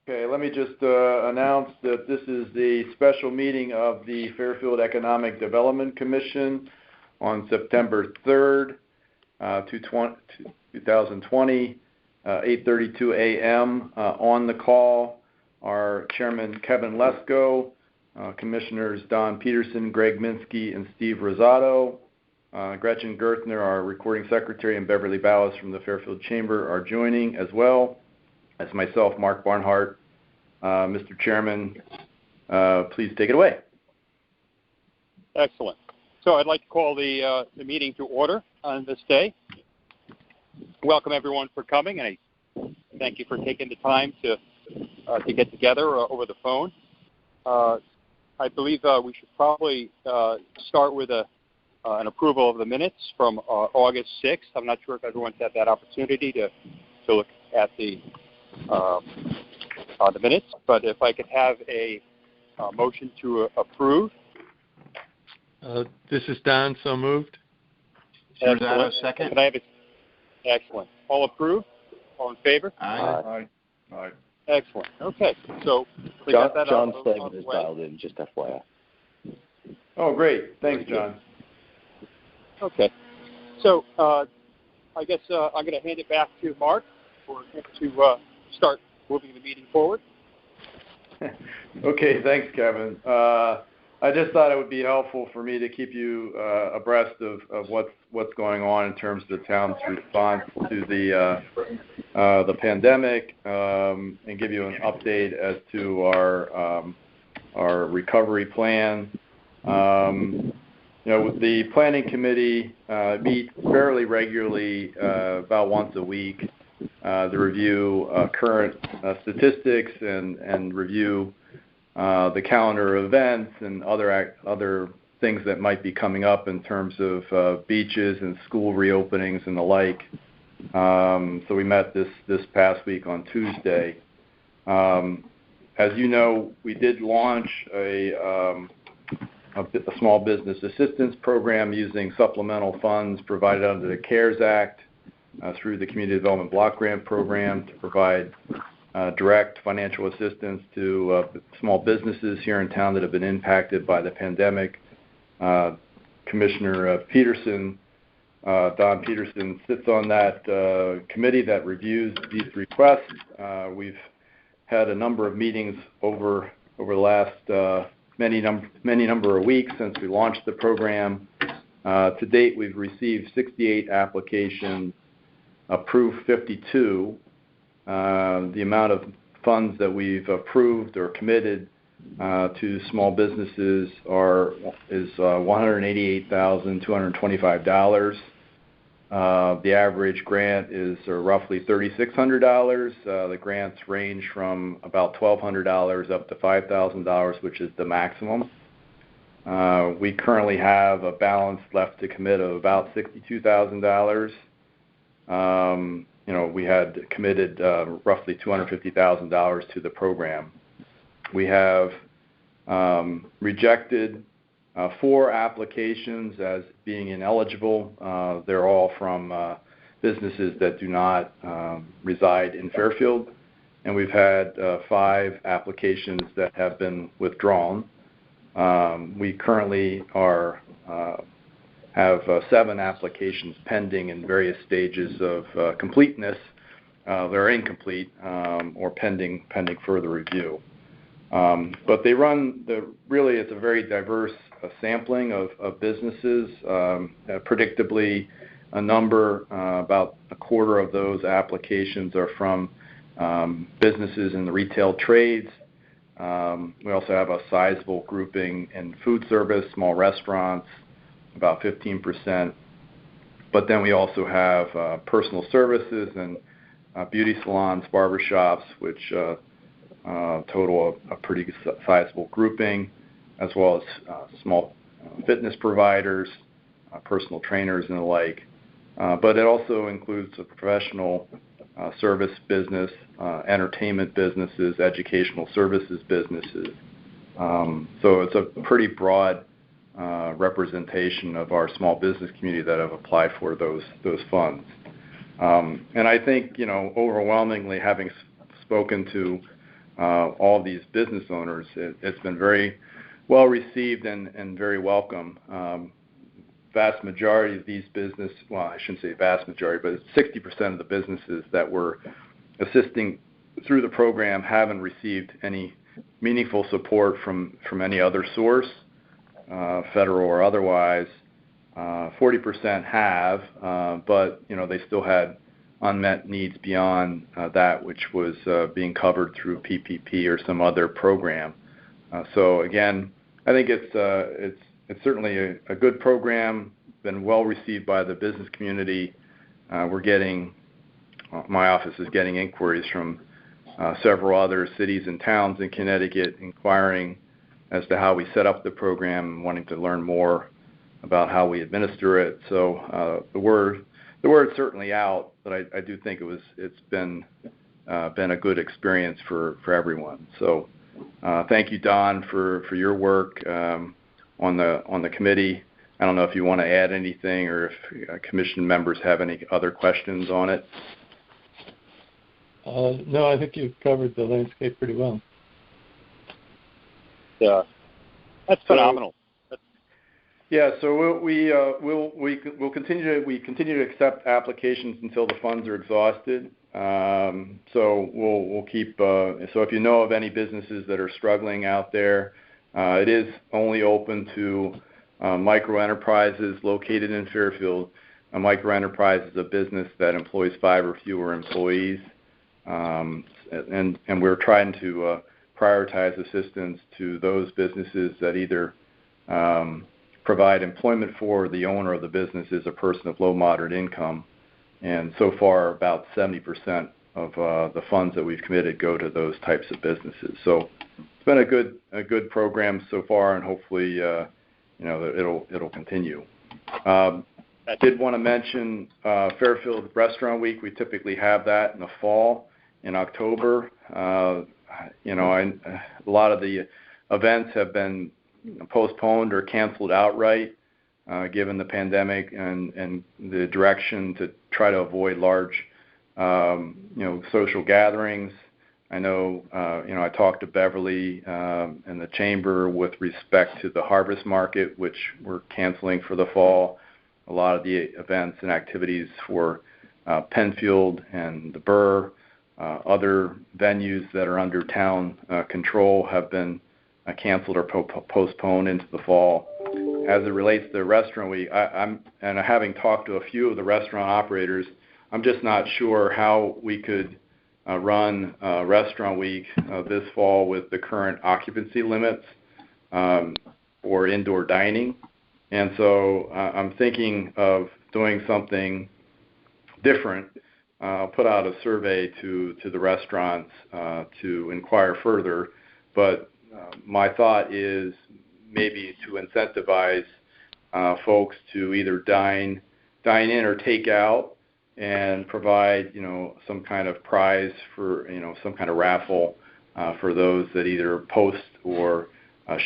Okay, let me just announce that this is the special meeting of the Fairfield Economic Development Commission on September 3rd, 2020, 8:32 a.m. On the call are Chairman Kevin Lesko, Commissioners Don Peterson, Greg Minsky, and Steve Rosado. Gretchen Gerthner, our recording secretary, and Beverly Ballas from the Fairfield Chamber are joining as well as myself, Mark Barnhart. Mr. Chairman, please take it away. Excellent. So I'd like to call the meeting to order on this day. Welcome everyone for coming, and I thank you for taking the time to get together over the phone. I believe we should probably start with an approval of the minutes from August 6th. I'm not sure if everyone's had that opportunity to look at the minutes, but if I could have a motion to approve. This is Don, so moved. Excellent. Second. Can I have it? Excellent. All approved? All in favor? Aye. Aye. Excellent. Okay. So we got that John out Slavin of is the way. dialed in, just FYI. Oh, great. Thanks, John. Okay. So I guess I'm going to hand it back to Mark for him to start moving the meeting forward. Okay, thanks, Kevin. I just thought it would be helpful for me to keep you abreast of what's going on in terms of the town's response to the pandemic, and give you an update as to our recovery plan. The planning committee meets fairly regularly, about once a week, to review current statistics and review the calendar of events and other things that might be coming up in terms of beaches and school reopenings and the like. So we met this past week on Tuesday. As you know, we did launch a small business assistance program using supplemental funds provided under the CARES Act through the Community Development Block Grant Program to provide direct financial assistance to small businesses here in town that have been impacted by the pandemic. Commissioner Peterson, Don Peterson, sits on that committee that reviews these requests. We've had a number of meetings over the last many number of weeks since we launched the program. To date, we've received 68 applications, approved 52. The amount of funds that we've approved or committed to small businesses is $188,225. The average grant is roughly $3,600. The grants range from about $1,200 up to $5,000, which is the maximum. We currently have a balance left to commit of about $62,000. We had committed roughly $250,000 to the program. We have rejected 4 applications as being ineligible. They're all from businesses that do not reside in Fairfield. And we've had 5 applications that have been withdrawn. We currently have 7 applications pending in various stages of completeness. They're incomplete or pending further review. But they really it's a very diverse sampling of businesses. Predictably, about a quarter of those applications are from businesses in the retail trades. We also have a sizable grouping in food service, small restaurants, about 15%. But then we also have personal services and beauty salons, barbershops, which total a pretty sizable grouping, as well as small fitness providers, personal trainers, and the like. But it also includes a professional service business, entertainment businesses, educational services businesses. So it's a pretty broad representation of our small business community that have applied for those funds. And I think, overwhelmingly, having spoken to all of these business owners. It's been very well received and very welcome. Vast majority of these I shouldn't say vast majority, but 60% of the businesses that we're assisting through the program haven't received any meaningful support from any other source, federal or otherwise. 40% have, but they still had unmet needs beyond that which was being covered through PPP or some other program. So again, I think it's certainly a good program, been well received by the business community. My office is getting inquiries from several other cities and towns in Connecticut inquiring as to how we set up the program and wanting to learn more about how we administer it. So the word's certainly out, but I do think it's been a good experience for everyone. So thank you, Don, for your work on the committee. I don't know if you want to add anything or if commission members have any other questions on it. No, I think you've covered the landscape pretty well. Yeah, that's phenomenal. Yeah, so we'll continue to accept applications until the funds are exhausted. So we'll keep. So if you know of any businesses that are struggling out there, it is only open to micro enterprises located in Fairfield. A micro enterprise is a business that employs 5 or fewer employees, and we're trying to prioritize assistance to those businesses that either provide employment for the owner of the business is a person of low moderate income, and so far about 70% of the funds that we've committed go to those types of businesses. So it's been a good program so far, and hopefully it'll continue. I did want to mention Fairfield Restaurant Week. We typically have that in the fall, in October. A lot of the events have been postponed or canceled outright, given the pandemic and the direction to try to avoid large, social gatherings. I know, I talked to Beverly and the chamber with respect to the harvest market, which we're canceling for the fall. A lot of the events and activities for Penfield and the Burr, other venues that are under town control have been canceled or postponed into the fall. As it relates to Restaurant Week, having talked to a few of the restaurant operators, I'm just not sure how we could run Restaurant Week this fall with the current occupancy limits for indoor dining. And so I'm thinking of doing something different. I'll put out a survey to the restaurants to inquire further, but my thought is maybe to incentivize folks to either dine in or take out and provide, some kind of prize for, some kind of raffle for those that either post or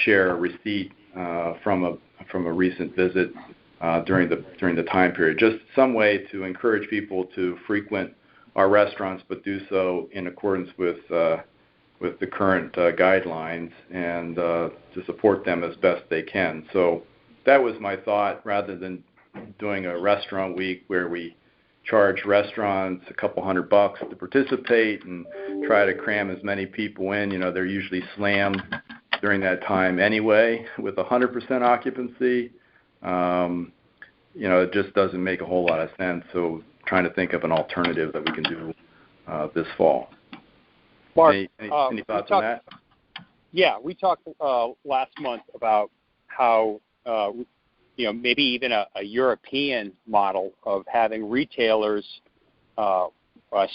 share a receipt from a recent visit during the time period. Just some way to encourage people to frequent our restaurants, but do so in accordance with the current guidelines and to support them as best they can. So that was my thought, rather than doing a Restaurant Week where we charge restaurants a couple $100 to participate and try to cram as many people in. They're usually slammed during that time anyway with 100% occupancy. It just doesn't make a whole lot of sense. So trying to think of an alternative that we can do this fall. Mark, any thoughts on that? Yeah, we talked last month about how maybe even a European model of having retailers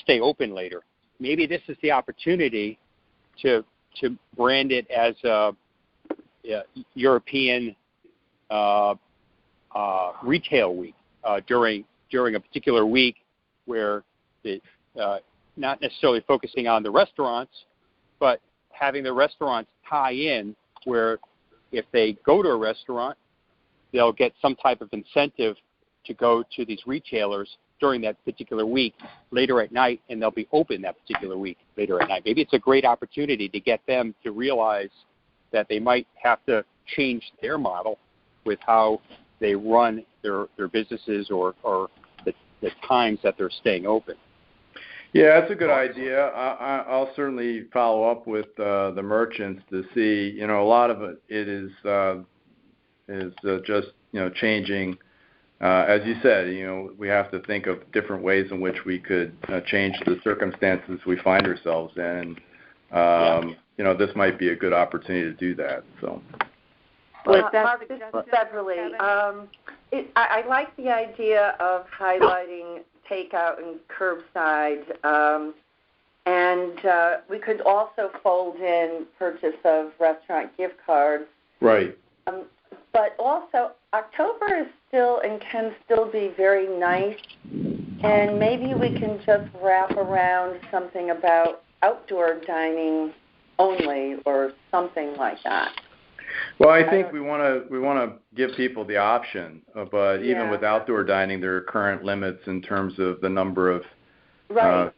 stay open later. Maybe this is the opportunity to brand it as a European retail week during a particular week where not necessarily focusing on the restaurants, but having the restaurants tie in where if they go to a restaurant, they'll get some type of incentive to go to these retailers during that particular week later at night, and they'll be open that particular week later at night. Maybe it's a great opportunity to get them to realize that they might have to change their model with how they run their businesses or the times that they're staying open. Yeah, that's a good idea. I'll certainly follow up with the merchants to see. A lot of it is just changing. As you said, we have to think of different ways in which we could change the circumstances we find ourselves in. This might be a good opportunity to do that. So. Mark, this is Beverly. I like the idea of highlighting takeout and curbside, and we could also fold in purchase of restaurant gift cards. Right. But also, October is still and can still be very nice, and maybe we can just wrap around something about outdoor dining only or something like that. Well, I think we want to give people the option, but even with outdoor dining, there are current limits in terms of the number of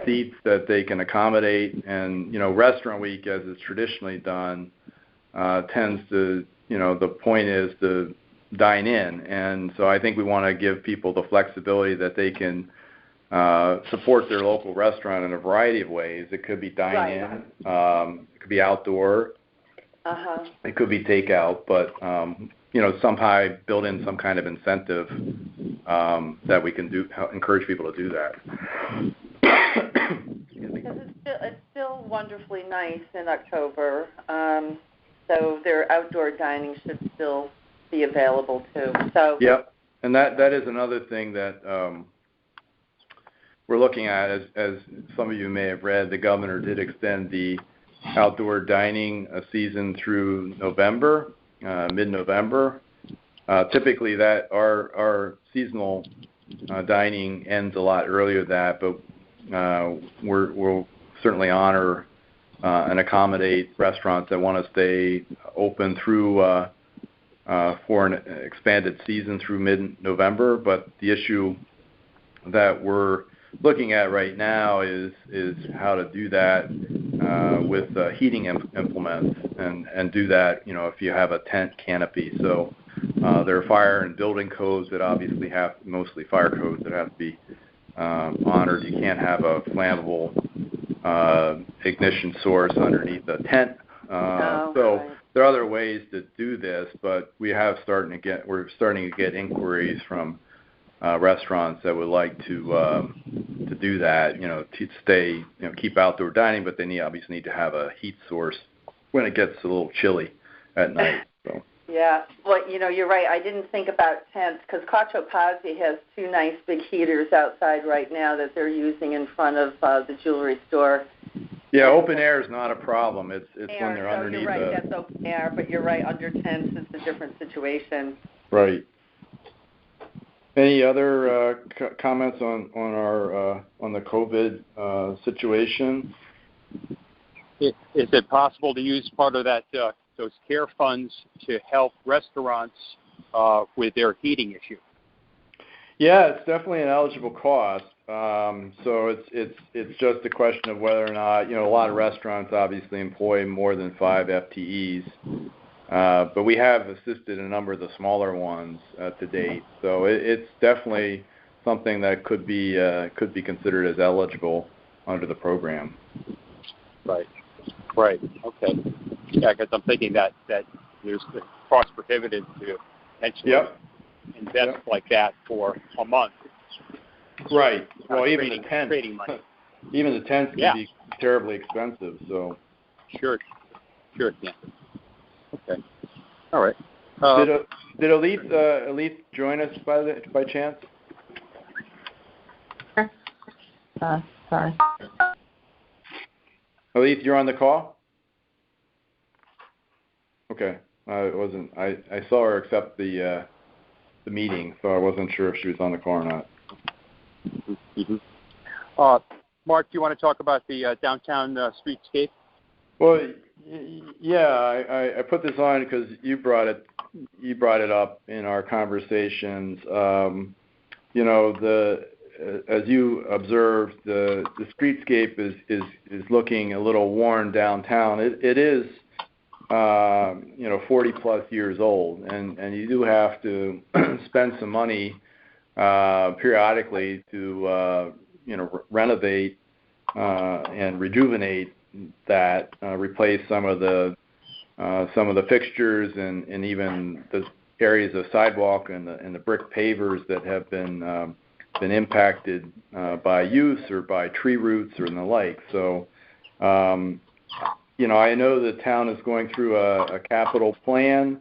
seats that they can accommodate, and Restaurant Week, as it's traditionally done, tends to the point is to dine in, and so I think we want to give people the flexibility that they can support their local restaurant in a variety of ways. It could be dine-in, it could be outdoor. It could be takeout, but somehow build in some kind of incentive that we can encourage people to do that. Because it's still wonderfully nice in October, so their outdoor dining should still be available too. So and that is another thing that we're looking at. As some of you may have read, the governor did extend the outdoor dining season through November, mid-November. Typically, that our seasonal dining ends a lot earlier than that, but we'll certainly honor and accommodate restaurants that want to stay open through for an expanded season through mid-November. But the issue that we're looking at right now is how to do that with heating implements and do that, if you have a tent canopy. So there are fire and building codes that obviously mostly fire codes that have to be honored. You can't have a flammable ignition source underneath the tent. So there are other ways to do this, but we're starting to get inquiries from restaurants that would like to do that, to stay, keep outdoor dining, but they obviously need to have a heat source when it gets a little chilly at night. So. Yeah, well, you're right. I didn't think about tents because Cacio Pazzi has two nice big heaters outside right now that they're using in front of the jewelry store. Yeah, open air is not a problem. It's when they're underneath. You're right. That's open air, but you're right. Under tents, it's a different situation. Right. Any other comments on the COVID situation? Is it possible to use part of that those care funds to help restaurants with their heating issue? Yeah, it's definitely an eligible cost. So it's just a question of whether or not a lot of restaurants obviously employ more than 5 FTEs. But we have assisted a number of the smaller ones to date, so it's definitely something that could be considered as eligible under the program. Right. Okay. Yeah, because I'm thinking that there's the cost prohibitive to potentially invest like that for a month. Right. Well, even the tents. Trading money. Even the tents can be terribly expensive. So. Sure. Yeah. Okay. All right. Did Elise join us by chance? Sorry. Elise, you're on the call? Okay. I saw her accept the meeting, so I wasn't sure if she was on the call or not. Mm-hmm. Mark, do you want to talk about the Downtown Streetscape? Well, yeah, I put this on because you brought it up in our conversations. as you observed, the streetscape is looking a little worn downtown. It is 40 plus years old, and you do have to spend some money periodically to renovate and rejuvenate that, replace some of the fixtures and even the areas of sidewalk and the brick pavers that have been impacted by use or by tree roots or the like. So, I know the town is going through a capital plan.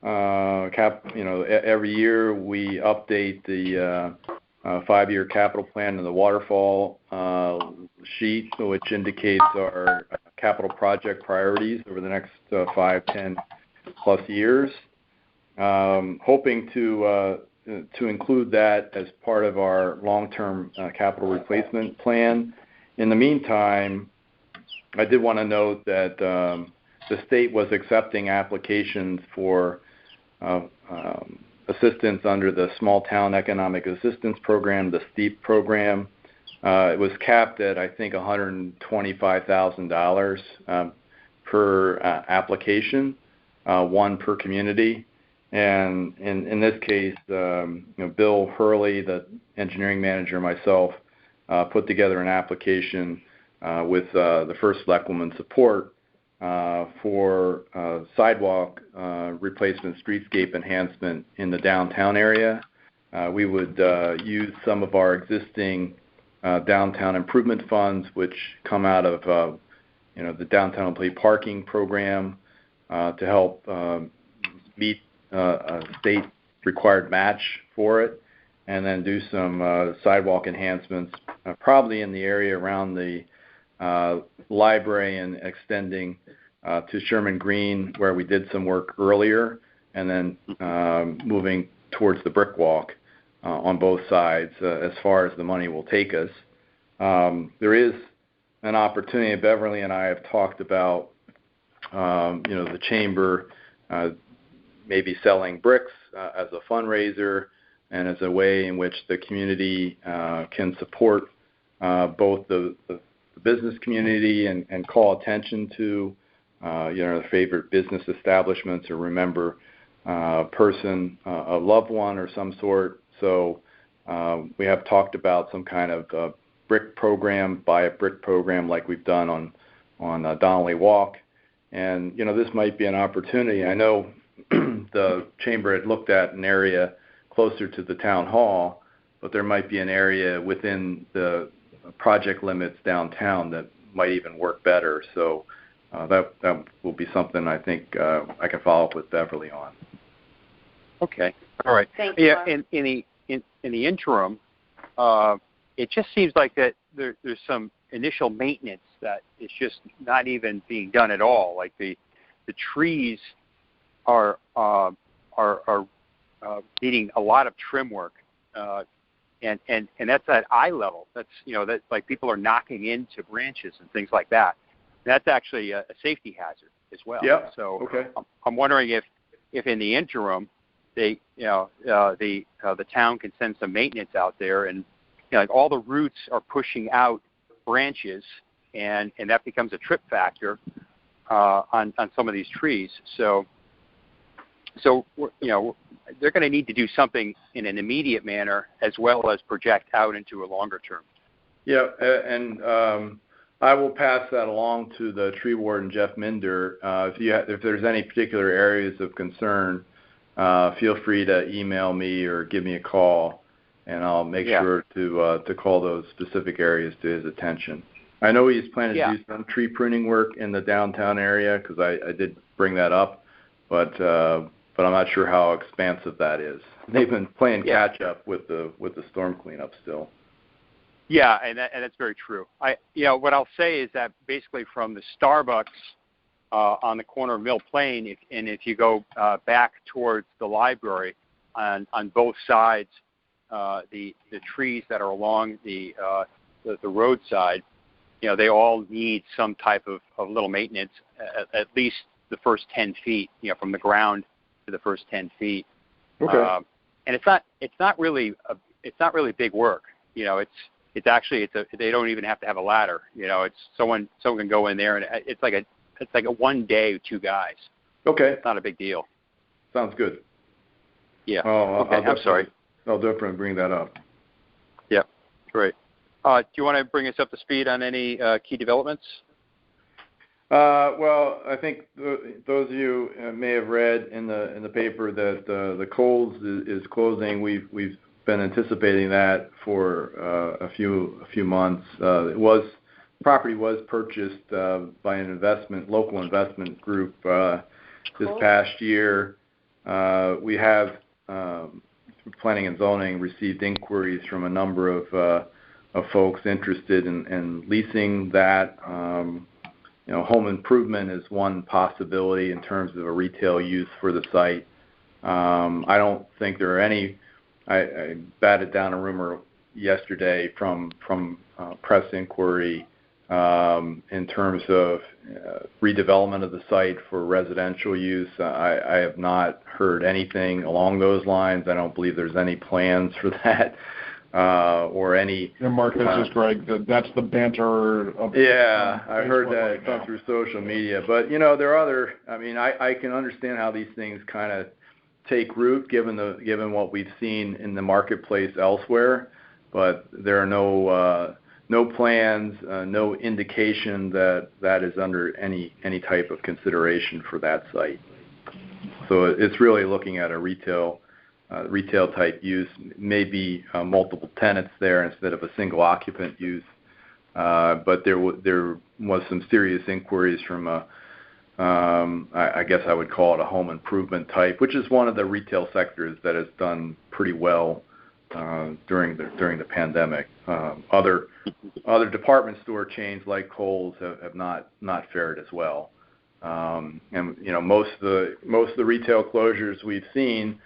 Every year we update the 5-year capital plan in the waterfall sheet, which indicates our capital project priorities over the next 5, 10 plus years. Hoping to include that as part of our long-term capital replacement plan. In the meantime, I did want to note that the state was accepting applications for assistance under the Small Town Economic Assistance Program, the STEEP program. It was capped at, I think, $125,000 per application, one per community. And in this case, Bill Hurley, the engineering manager, and myself put together an application with the First Selectwoman's support for sidewalk replacement, streetscape enhancement in the downtown area. We would use some of our existing downtown improvement funds, which come out of the Downtown Employee Parking Program, to help meet a state required match for it, and then do some sidewalk enhancements, probably in the area around the library and extending to Sherman Green, where we did some work earlier, and then moving towards the brick walk on both sides as far as the money will take us. There is an opportunity. Beverly and I have talked about the chamber maybe selling bricks as a fundraiser and as a way in which the community can support both the business community and call attention to their favorite business establishments, or remember a person, a loved one or some sort. So we have talked about some kind of brick program, buy a brick program like we've done on Donnelly Walk. And, this might be an opportunity. I know the chamber had looked at an area closer to the town hall, but there might be an area within the project limits downtown that might even work better. So that will be something I think I can follow up with Beverly on. Okay. All right. Thank you. Yeah. In the interim, it just seems like that there's some initial maintenance that is just not even being done at all. Like the trees are needing a lot of trim work, and that's at eye level. That's that like people are knocking into branches and things like that. That's actually a safety hazard as well. Yeah. So okay. I'm wondering if in the interim they the town can send some maintenance out there, and like all the roots are pushing out branches, and that becomes a trip factor on some of these trees. So they're going to need to do something in an immediate manner as well as project out into a longer term. Yeah, and I will pass that along to the tree warden, Jeff Minder. If there's any particular areas of concern, feel free to email me or give me a call, and I'll make sure to call those specific areas to his attention. I know he's planning to do some tree pruning work in the downtown area, because I did bring that up, but I'm not sure how expansive that is. They've been playing catch up with the storm cleanup still. Yeah, and that's very true. What I'll say is that basically from the Starbucks on the corner of Mill Plain, if you go back towards the library, on both sides, the trees that are along the roadside, they all need some type of little maintenance, at least the first 10 feet, from the ground to the first 10 feet. Okay. And it's not really big work. it's actually they don't even have to have a ladder. It's someone can go in there, and it's like a 1 day, 2 guys. Okay. It's not a big deal. Sounds good. Yeah. Oh, okay. I'm sorry. I'll definitely bring that up. Yep. Great. Do you want to bring us up to speed on any key developments? Well, I think those of you may have read in the paper that the Kohl's is closing. We've been anticipating that for a few months. Property was purchased by an local investment group this past year. We have Planning and Zoning received inquiries from a number of folks interested in leasing that. Home improvement is one possibility in terms of a retail use for the site. I don't think there are any. I batted down a rumor yesterday from press inquiry in terms of redevelopment of the site for residential use. I have not heard anything along those lines. I don't believe there's any plans for that. Or any. Yeah, Mark, this is Greg. That's the banter. I heard that come through social media. But there are other. I mean, I can understand how these things kind of take root given what we've seen in the marketplace elsewhere. But there are no plans, no indication that is under any type of consideration for that site. So it's really looking at a retail type use, maybe multiple tenants there instead of a single occupant use. But there was some serious inquiries from I guess I would call it a home improvement type, which is one of the retail sectors that has done pretty well during the pandemic. Other department store chains like Kohl's have not fared as well. And most of the retail closures we've seen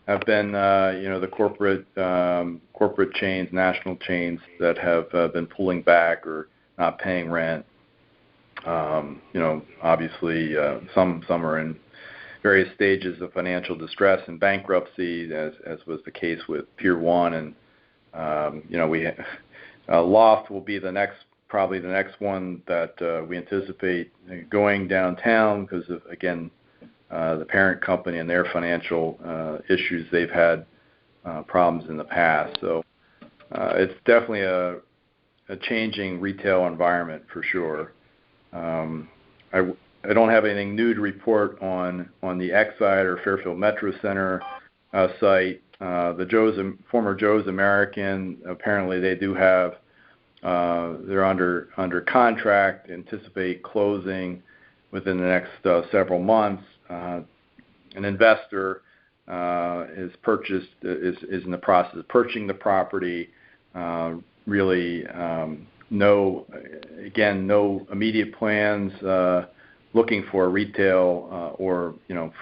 have been the corporate chains, national chains that have been pulling back or not paying rent. Obviously some are in various stages of financial distress and bankruptcy, as was the case with Pier 1, and Loft will be probably the next one that we anticipate going downtown because of, again, the parent company and their financial issues. They've had problems in the past. So it's definitely a changing retail environment for sure. I don't have anything new to report on the Exide or Fairfield Metro Center site. The former Joe's American, apparently they do have, they're under contract, anticipate closing within the next several months. An investor is in the process of purchasing the property. Really, no immediate plans. Looking for a retail or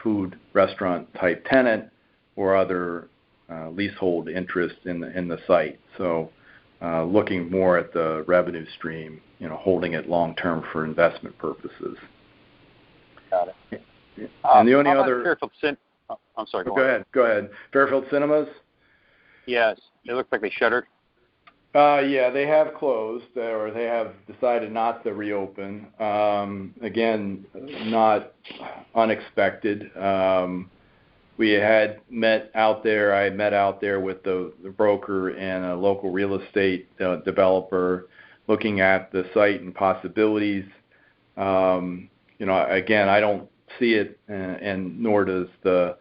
food restaurant type tenant or other leasehold interest in the site. So looking more at the revenue stream, holding it long term for investment purposes. Got it. And the only other. Fairfield I'm sorry. Go ahead. Fairfield Cinemas. Yes, it looks like they shuttered. Yeah, they have closed, or they have decided not to reopen. Again, not unexpected. We had met out there. I met out there with the broker and a local real estate developer, looking at the site and possibilities. Again, I don't see it, and nor does the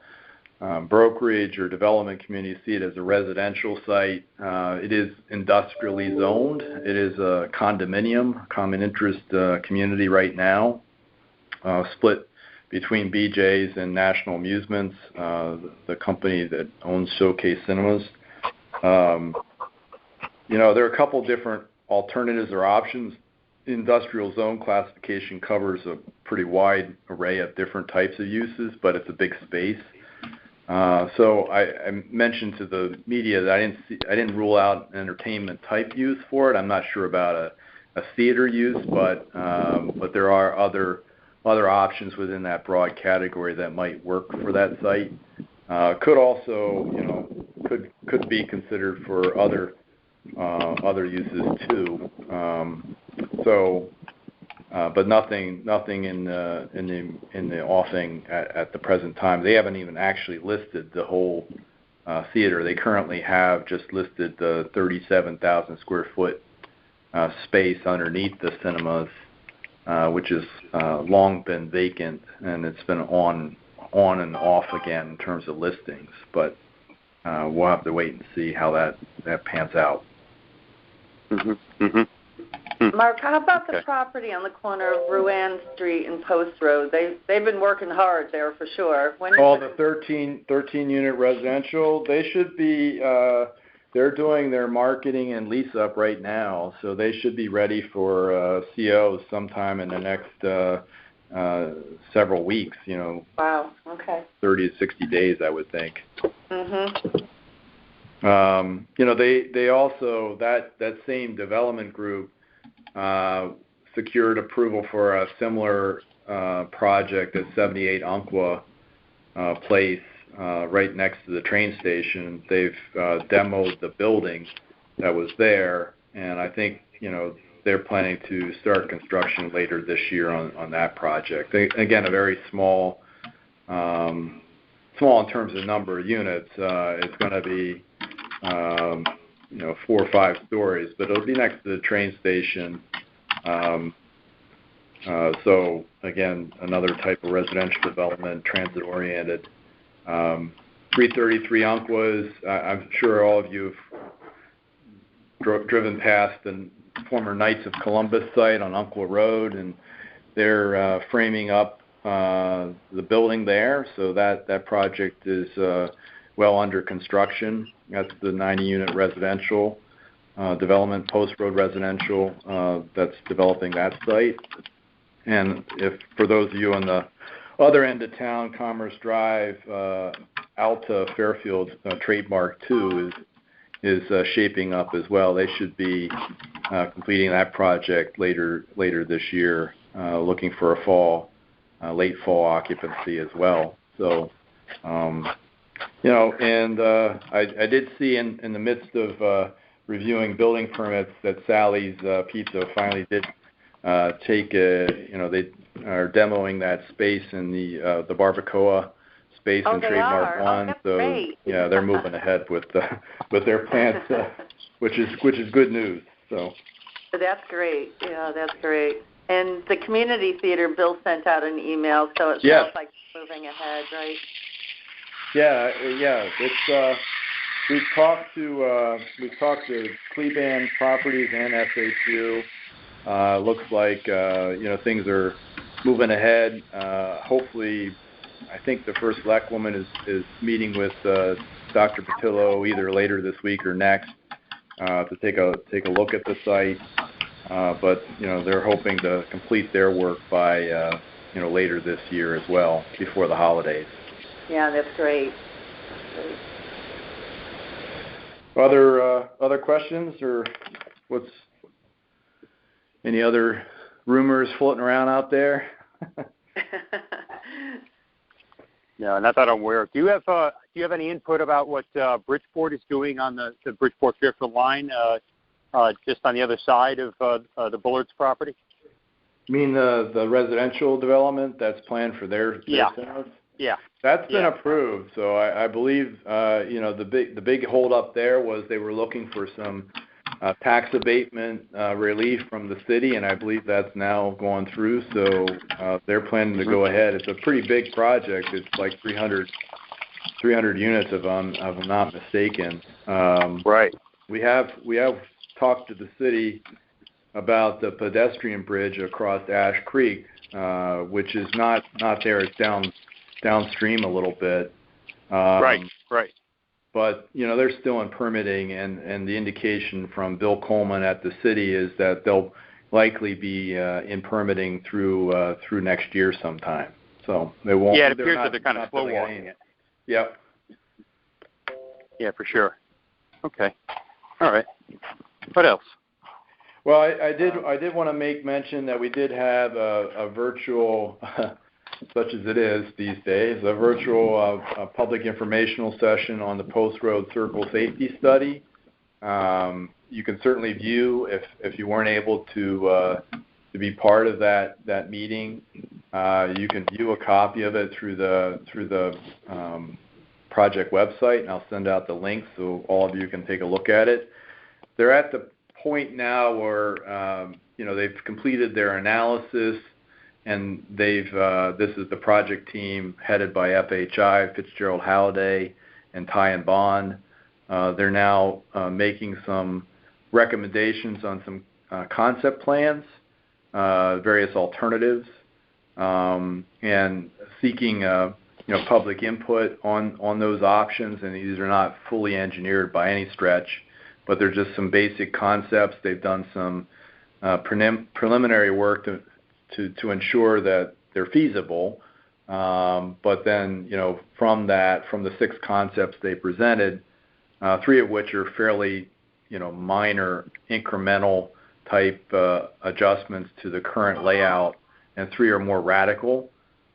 brokerage or development community see it as a residential site. It is industrially zoned. It is a condominium, common interest community right now, split between BJ's and National Amusements, the company that owns Showcase Cinemas. There are a couple different alternatives or options. Industrial zone classification covers a pretty wide array of different types of uses, but it's a big space. So I mentioned to the media that I didn't rule out an entertainment type use for it. I'm not sure about a theater use, but there are other options within that broad category that might work for that site. Could also could be considered for other other uses too. But nothing in the offing at the present time. They haven't even actually listed the whole theater. They currently have just listed the 37,000 square foot space underneath the cinemas, which has long been vacant, and it's been on and off again in terms of listings. But we'll have to wait and see how that pans out. Mark, how about the property on the corner of Rouen Street and Post Road? They've been working hard there for sure. The 13 unit residential, they should be. They're doing their marketing and lease up right now, so they should be ready for CO sometime in the next several weeks. Wow. Okay. 30 to 60 days, I would think. They also that same development group secured approval for a similar project at 78 Umpqua Place, right next to the train station. They've demoed the building that was there, and I think they're planning to start construction later this year on that project. Again, a very small in terms of number of units. It's going to be 4 or 5 stories, but it'll be next to the train station. So again, another type of residential development, transit-oriented. 333 Umpqua, I'm sure all of you have driven past the former Knights of Columbus site on Umpqua Road, and they're framing up the building there. So that project is well under construction. That's the 90-unit residential development, Post Road residential, that's developing that site. And for those of you on the other end of town, Commerce Drive, Alta Fairfield Trademark 2 is shaping up as well. They should be completing that project later this year, looking for a late fall occupancy as well. So, and I did see in the midst of reviewing building permits that Sally's Pizza finally did take they are demoing that space in the Barbacoa space in Trademark 1. So great. Yeah, they're moving ahead with their plans, which is good news. So that's great. Yeah, that's great. And the community theater, Bill sent out an email, so it sounds like it's moving ahead, right? Yeah. It's we've talked to Cleban Properties and SHU. Looks like things are moving ahead. Hopefully, I think the first black woman is meeting with Dr. Patillo either later this week or next to take a look at the site. But they're hoping to complete their work by later this year as well, before the holidays. Yeah, that's great. Other questions, or what's any other rumors floating around out there? No, not that I'm aware of. Do you have any input about what Bridgeport is doing on the Bridgeport-Fairfield line, just on the other side of the Bullards property? You mean the residential development that's planned for their cinemas? Yeah. That's been approved. So I believe the big hold up there was they were looking for some tax abatement relief from the city, and I believe that's now gone through. So they're planning to go ahead. It's a pretty big project. It's like 300 units, if I'm not mistaken. Right. We have talked to the city about the pedestrian bridge across Ash Creek, which is not there. It's downstream a little bit. Right. But they're still in permitting, and the indication from Bill Coleman at the city is that they'll likely be in permitting through next year sometime. So they won't. Yeah, it appears that they're kind of slow walking it. Yep. Yeah, for sure. Okay. All right. What else? Well, I did want to make mention that we did have a virtual, such as it is these days, a virtual public informational session on the Post Road Circle Safety Study. you can certainly view if you weren't able to be part of that meeting. You can view a copy of it through the project website, and I'll send out the link so all of you can take a look at it. They're at the point now where they've completed their analysis, and this is the project team headed by FHI, Fitzgerald Halliday, and Ty and Bond. They're now making some recommendations on some concept plans, various alternatives, and seeking public input on those options. And these are not fully engineered by any stretch, but they're just some basic concepts. They've done some preliminary work to ensure that they're feasible. But then, from the 6 concepts they presented, 3 of which are fairly, minor incremental type adjustments to the current layout, and 3 are more radical,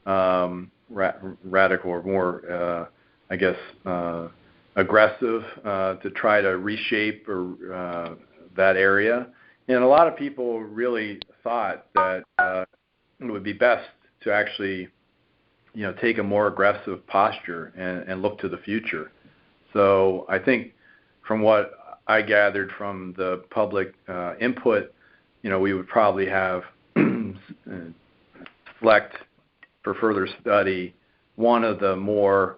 radical or more, aggressive to try to reshape that area. And a lot of people really thought that it would be best to actually, take a more aggressive posture and look to the future. So I think from what I gathered from the public input, we would probably have select for further study one of the more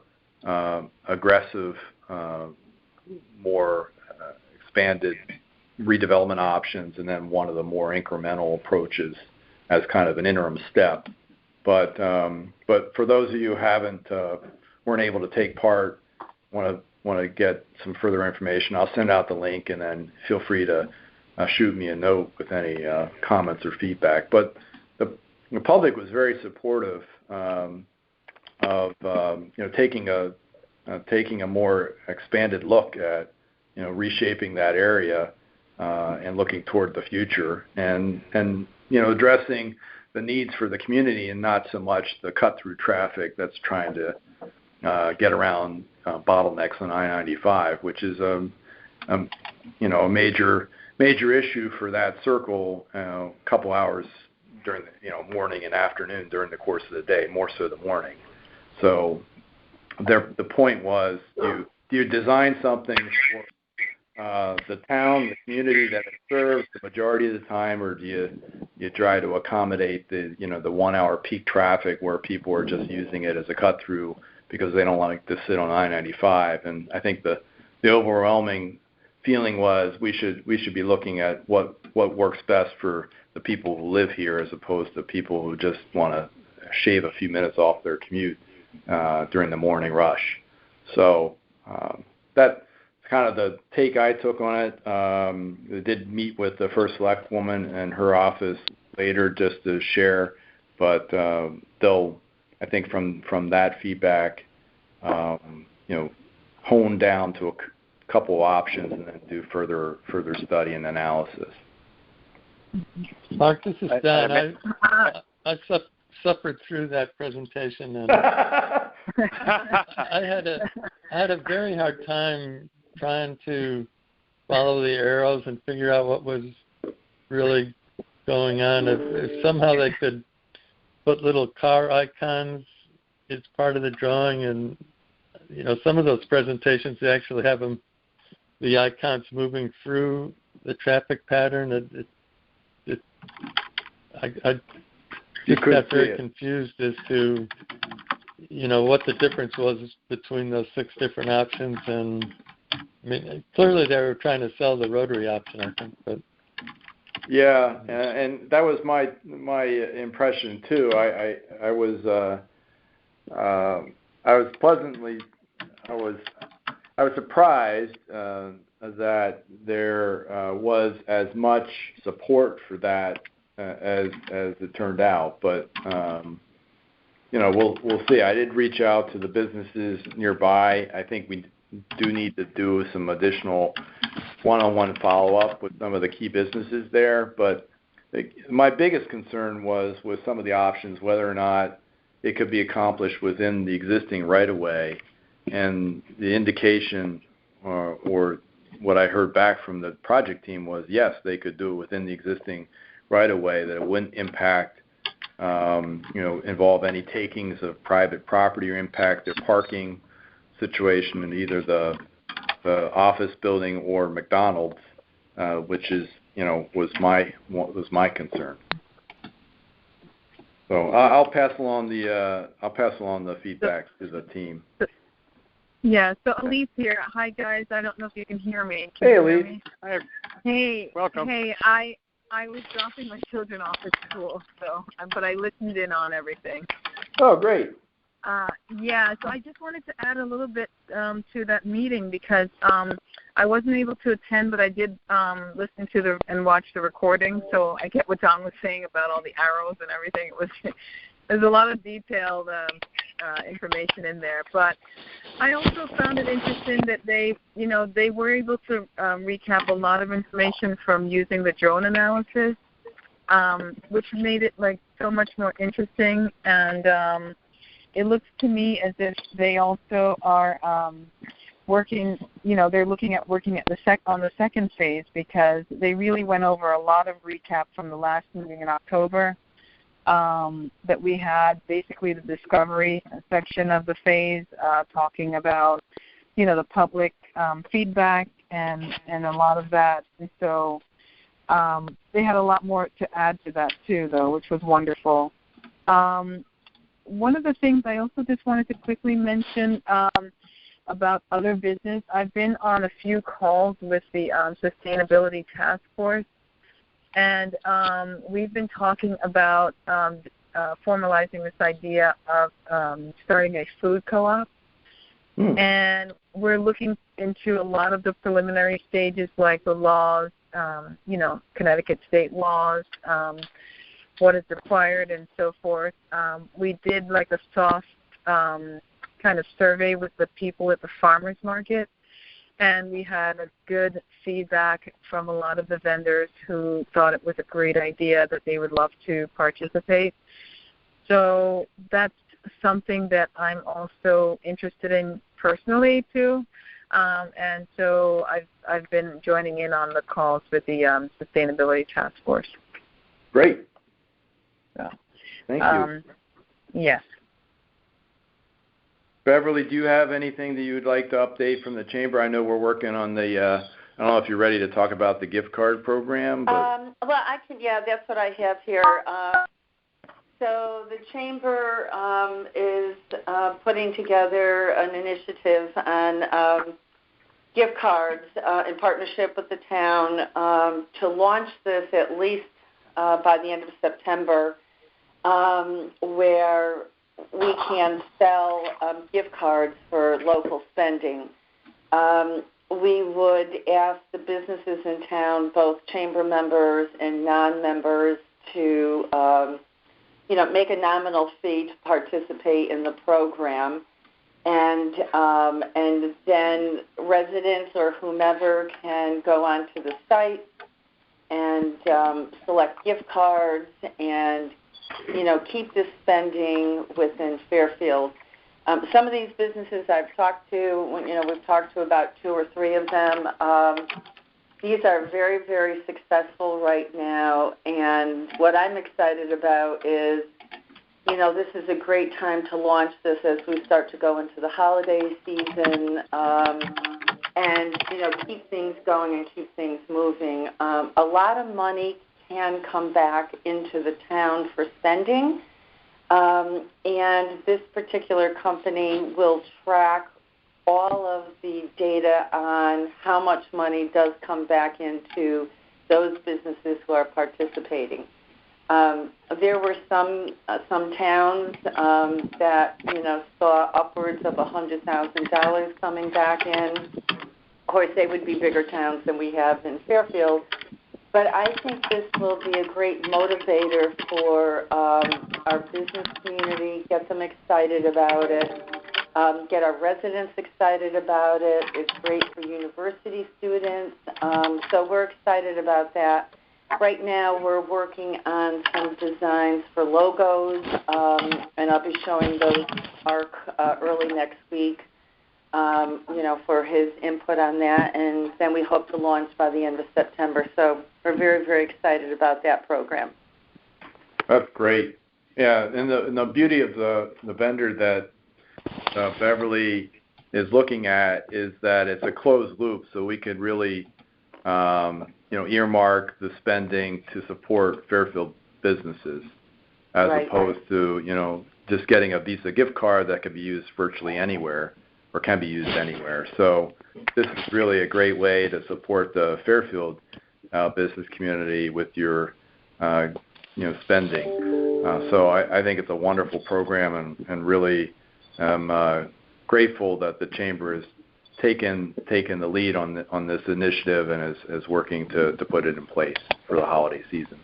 aggressive, more expanded redevelopment options, and then one of the more incremental approaches as kind of an interim step. But for those of you who weren't able to take part, want to get some further information, I'll send out the link, and then feel free to shoot me a note with any comments or feedback. But the public was very supportive of taking a more expanded look at reshaping that area and looking toward the future, and addressing the needs for the community, and not so much the cut-through traffic that's trying to get around bottlenecks on I-95, which is a major issue for that circle. A couple hours during the morning and afternoon during the course of the day, more so the morning. So the point was, do you design something for the town, the community that it serves the majority of the time, or do you try to accommodate the 1 hour peak traffic where people are just using it as a cut through because they don't like to sit on I-95? And I think the overwhelming feeling was we should be looking at what works best for the people who live here, as opposed to people who just want to shave a few minutes off their commute during the morning rush. So that's kind of the take I took on it. I did meet with the first select woman and her office later just to share, but they'll, I think from that feedback, hone down to a couple of options and then do further study and analysis. Mark, this is Dan. I suffered through that presentation, and I had a very hard time trying to follow the arrows and figure out what was really going on. If somehow they could put little car icons as part of the drawing, and some of those presentations, they actually have the icons moving through the traffic pattern. I just got very confused as to what the difference was between those 6 different options. And I mean, clearly they were trying to sell the rotary option, I think. But yeah, and that was my impression too. I was surprised that there was as much support for that as it turned out. But we'll see. I did reach out to the businesses nearby. I think we do need to do some additional one-on-one follow-up with some of the key businesses there. But my biggest concern was with some of the options, whether or not it could be accomplished within the existing right-of-way, and the indication or what I heard back from the project team was, yes, they could do it within the existing right-of-way, that it wouldn't impact, involve any takings of private property or impact their parking situation in either the office building or McDonald's, which is, was my concern. So I'll pass along the feedback to the team. Yeah, so Elise here. Hi, guys. I don't know if you can hear me. Hey, Elise. Hi. Hey. Welcome. Hey, I was dropping my children off at school, but I listened in on everything. Oh, great. Yeah, so I just wanted to add a little bit to that meeting because I wasn't able to attend, but I did listen to and watch the recording, so I get what Don was saying about all the arrows and everything. There's a lot of detailed information in there, but I also found it interesting that they were able to recap a lot of information from using the drone analysis, which made it so much more interesting. And it looks to me as if they also are working. They're looking at working at on the second phase, because they really went over a lot of recap from the last meeting in October. That we had basically the discovery section of the phase, talking about, the public feedback and a lot of that. And so they had a lot more to add to that too, though, which was wonderful. One of the things I also just wanted to quickly mention about other business, I've been on a few calls with the Sustainability Task Force. And we've been talking about formalizing this idea of starting a food co-op. And we're looking into a lot of the preliminary stages, like the laws, Connecticut state laws, what is required and so forth. We did a soft kind of survey with the people at the farmers market. And we had a good feedback from a lot of the vendors who thought it was a great idea, that they would love to participate. So that's something that I'm also interested in personally too. And so I've been joining in on the calls with the Sustainability Task Force. Great. So, thank you. Yes. Beverly, do you have anything that you would like to update from the Chamber? I know we're working on the, I don't know if you're ready to talk about the gift card program. But well, I can, that's what I have here. So the Chamber is putting together an initiative on gift cards in partnership with the town to launch this at least by the end of September, where we can sell gift cards for local spending. We would ask the businesses in town, both Chamber members and non-members, to make a nominal fee to participate in the program, and then residents or whomever can go onto the site and select gift cards and keep this spending within Fairfield. Some of these businesses I've talked to, we've talked to about 2 or 3 of them. These are very, very successful right now, and what I'm excited about is, this is a great time to launch this as we start to go into the holiday season, and, keep things going and keep things moving. A lot of money can come back into the town for spending, and this particular company will track all of the data on how much money does come back into those businesses who are participating. There were some towns that saw upwards of $100,000 coming back in. Of course, they would be bigger towns than we have in Fairfield. But I think this will be a great motivator for our business community, get them excited about it, get our residents excited about it. It's great for university students. So we're excited about that. Right now we're working on some designs for logos, and I'll be showing those early next week. for his input on that, and then we hope to launch by the end of September. So we're very, very excited about that program. That's great. Yeah, and the beauty of the vendor that Beverly is looking at is that it's a closed loop, so we could really, earmark the spending to support Fairfield businesses, as opposed to, just getting a Visa gift card that could be used virtually anywhere or can be used anywhere. So this is really a great way to support the Fairfield business community with your, spending. So I think it's a wonderful program, and really am grateful that the Chamber has taken the lead on this initiative and is working to put it in place for the holiday season.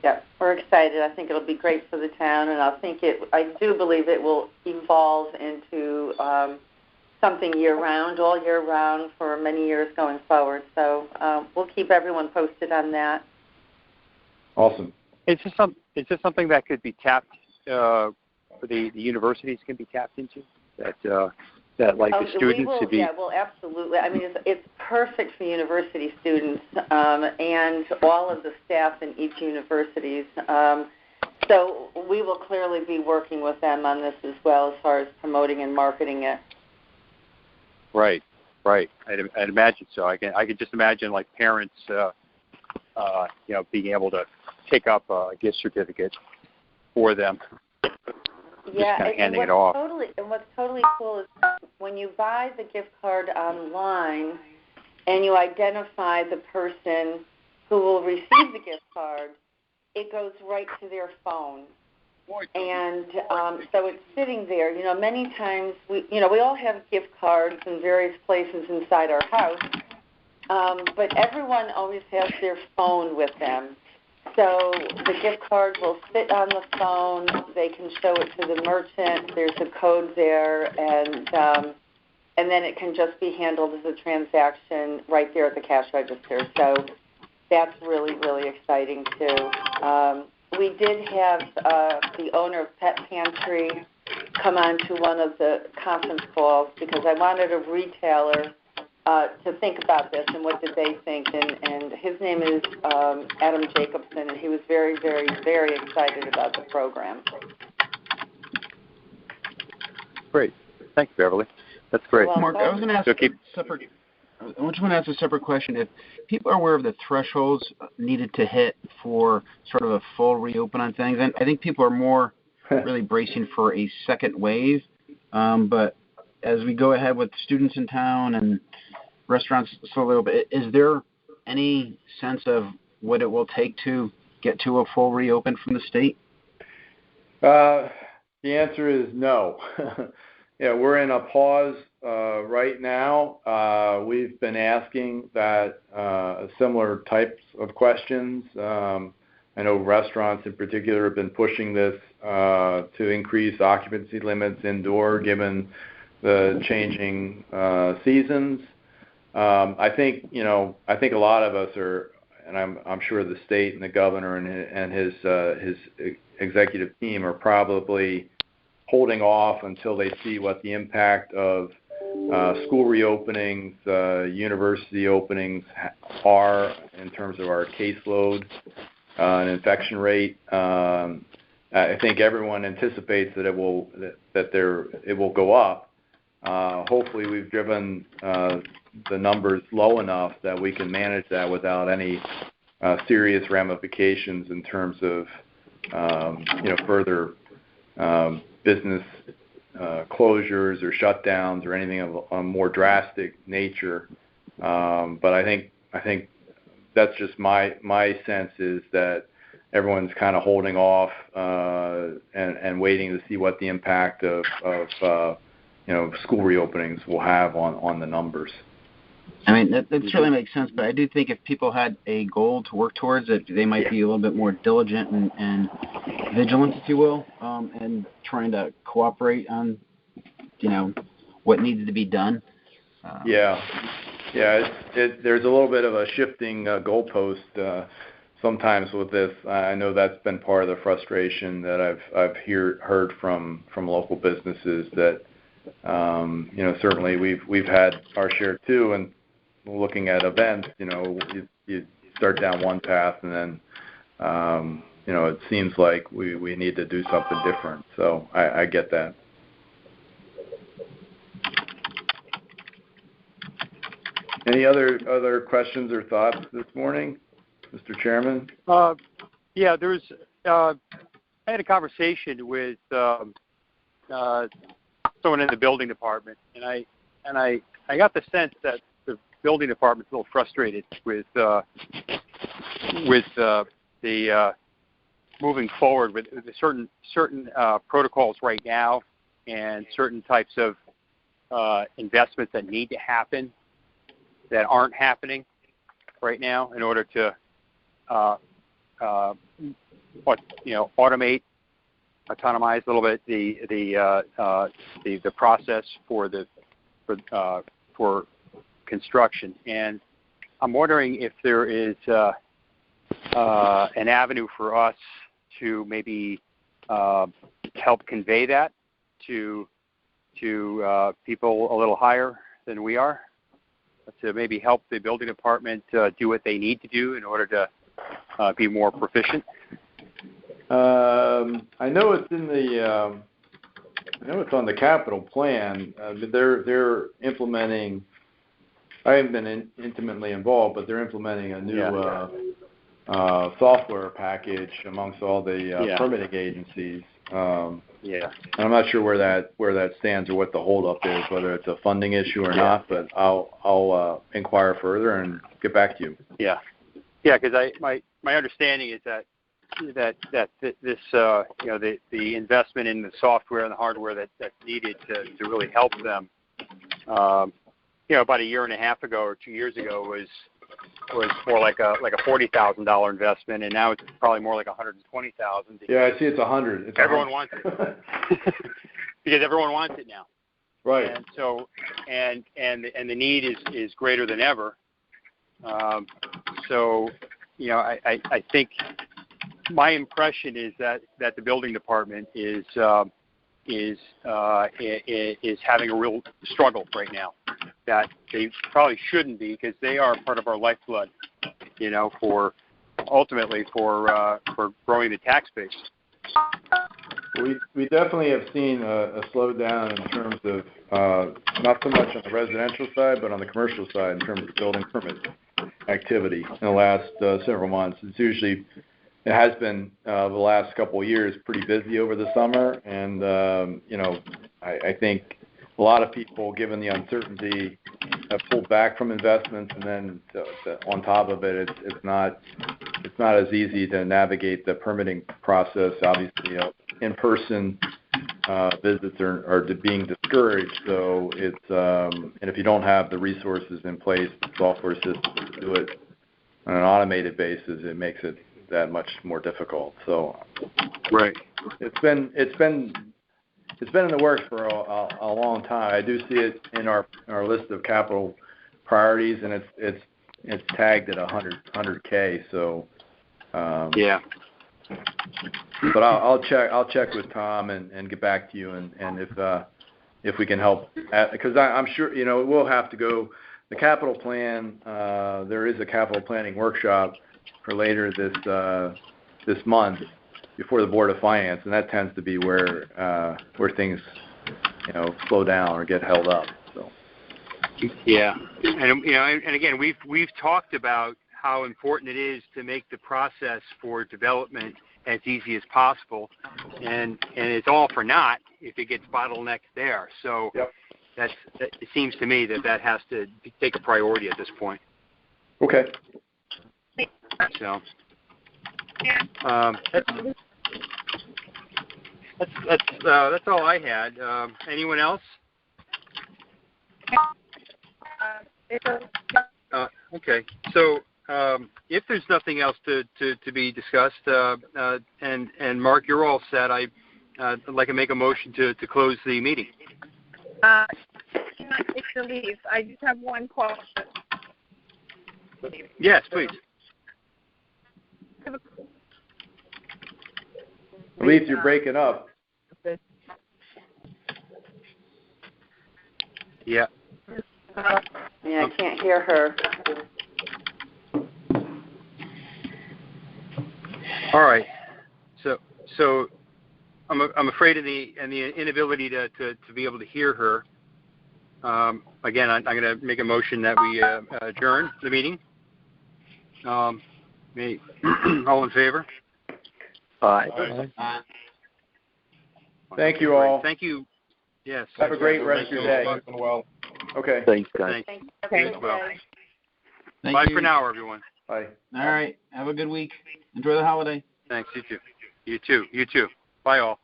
Yep, we're excited. I think it'll be great for the town, and I do believe it will evolve into something year-round, all year round for many years going forward. So we'll keep everyone posted on that. Awesome. Is this something that could be tapped, for the universities can be tapped into? That like the students to be? Yeah, well, absolutely. I mean, it's perfect for university students and all of the staff in each universities. So we will clearly be working with them on this as well as far as promoting and marketing it. Right. I'd imagine so. I could just imagine like parents, being able to pick up a gift certificate for them. Yeah, just kind of handing it off. What's totally cool is when you buy the gift card online and you identify the person who will receive the gift card, it goes right to their phone. And so it's sitting there. Many times we all have gift cards in various places inside our house, but everyone always has their phone with them. So the gift card will sit on the phone. They can show it to the merchant. There's a code there, and then it can just be handled as a transaction right there at the cash register. So that's really, really exciting too. We did have the owner of Pet Pantry come on to one of the conference calls because I wanted a retailer to think about this and what did they think. And his name is Adam Jacobson, and he was very, very, very excited about the program. Great. Thanks, Beverly. That's great. Mark, I was going to ask a separate question. If people are aware of the thresholds needed to hit for sort of a full reopen on things, and I think people are more really bracing for a second wave. But as we go ahead with students in town and restaurants slowly open, is there any sense of what it will take to get to a full reopen from the state? The answer is no. Yeah, we're in a pause right now. We've been asking that similar types of questions. I know restaurants in particular have been pushing this to increase occupancy limits indoor given the changing seasons. I think a lot of us are, and I'm sure the state and the governor and his executive team are probably holding off until they see what the impact of school reopenings, university openings are in terms of our caseload and infection rate. I think everyone anticipates that it will go up. Hopefully, we've driven the numbers low enough that we can manage that without any serious ramifications in terms of further business closures or shutdowns or anything of a more drastic nature. But I think that's just my sense is that everyone's kind of holding off and waiting to see what the impact of school reopenings will have on the numbers. I mean, that certainly makes sense, but I do think if people had a goal to work towards, that they might be a little bit more diligent and vigilant, if you will, and trying to cooperate on, what needed to be done. There's a little bit of a shifting goalpost sometimes with this. I know that's been part of the frustration that I've heard from local businesses that Certainly we've had our share too, and looking at events, you start down one path and then, it seems like we need to do something different. So I get that. Any other questions or thoughts this morning, Mr. Chairman? Yeah, I had a conversation with someone in the building department, and I got the sense that the building department's a little frustrated with the moving forward with certain protocols right now, and certain types of investments that need to happen that aren't happening right now in order to automate, autonomize a little bit the process for construction. And I'm wondering if there is an avenue for us to maybe help convey that to people a little higher than we are, to maybe help the building department do what they need to do in order to be more proficient. I know it's on the capital plan. They're implementing. I haven't been intimately involved, but they're implementing a new software package amongst all the permitting agencies. And I'm not sure where that stands or what the holdup is, whether it's a funding issue or not. But I'll inquire further and get back to you. Because my understanding is that this the investment in the software and the hardware that's needed to really help them, about a year and a half ago or 2 years ago was more like a $40,000 investment, and now it's probably more like $120,000. Yeah, I see it's $100. Everyone wants it because everyone wants it now. Right. And so and the need is greater than ever. I think my impression is that the building department is having a real struggle right now that they probably shouldn't be, because they are part of our lifeblood, for ultimately for growing the tax base. We definitely have seen a slowdown in terms of not so much on the residential side, but on the commercial side in terms of building permit activity in the last several months. It has been the last couple of years pretty busy over the summer, and I think a lot of people, given the uncertainty, have pulled back from investments, and then on top of it, it's not as easy to navigate the permitting process. Obviously, in-person visits are being discouraged. So and if you don't have the resources in place, the software system to do it on an automated basis, it makes it that much more difficult. So, right, it's been in the works for a long time. I do see it in our list of capital priorities, and it's tagged at $100K. So But I'll check with Tom and get back to you, and if we can help, because I'm sure we'll have to go. The capital plan. There is a capital planning workshop for later this month before the Board of Finance, and that tends to be where things slow down or get held up. So. Yeah, and again, we've talked about how important it is to make the process for development as easy as possible, and it's all for naught if it gets bottlenecked there. So it seems to me that has to take a priority at this point. Okay. So that's all I had. Anyone else? Okay. So if there's nothing else to be discussed, and Mark, you're all set, I'd like to make a motion to close the meeting. Can I take the leave? I just have one question. Yes, please. Elise, you're breaking up. Yeah. Yeah, I can't hear her. All right. So I'm afraid of the inability to be able to hear her. Again, I'm going to make a motion that we adjourn the meeting. All in favor? Aye. Thank you all. Thank you. Yes. Have a great rest of your day. Well. Okay. Thanks, guys. Thanks. Okay. Well. Thank Bye you. for now, everyone. Bye. All right. Have a good week. Enjoy the holiday. Thanks. You too. You too. Bye, all.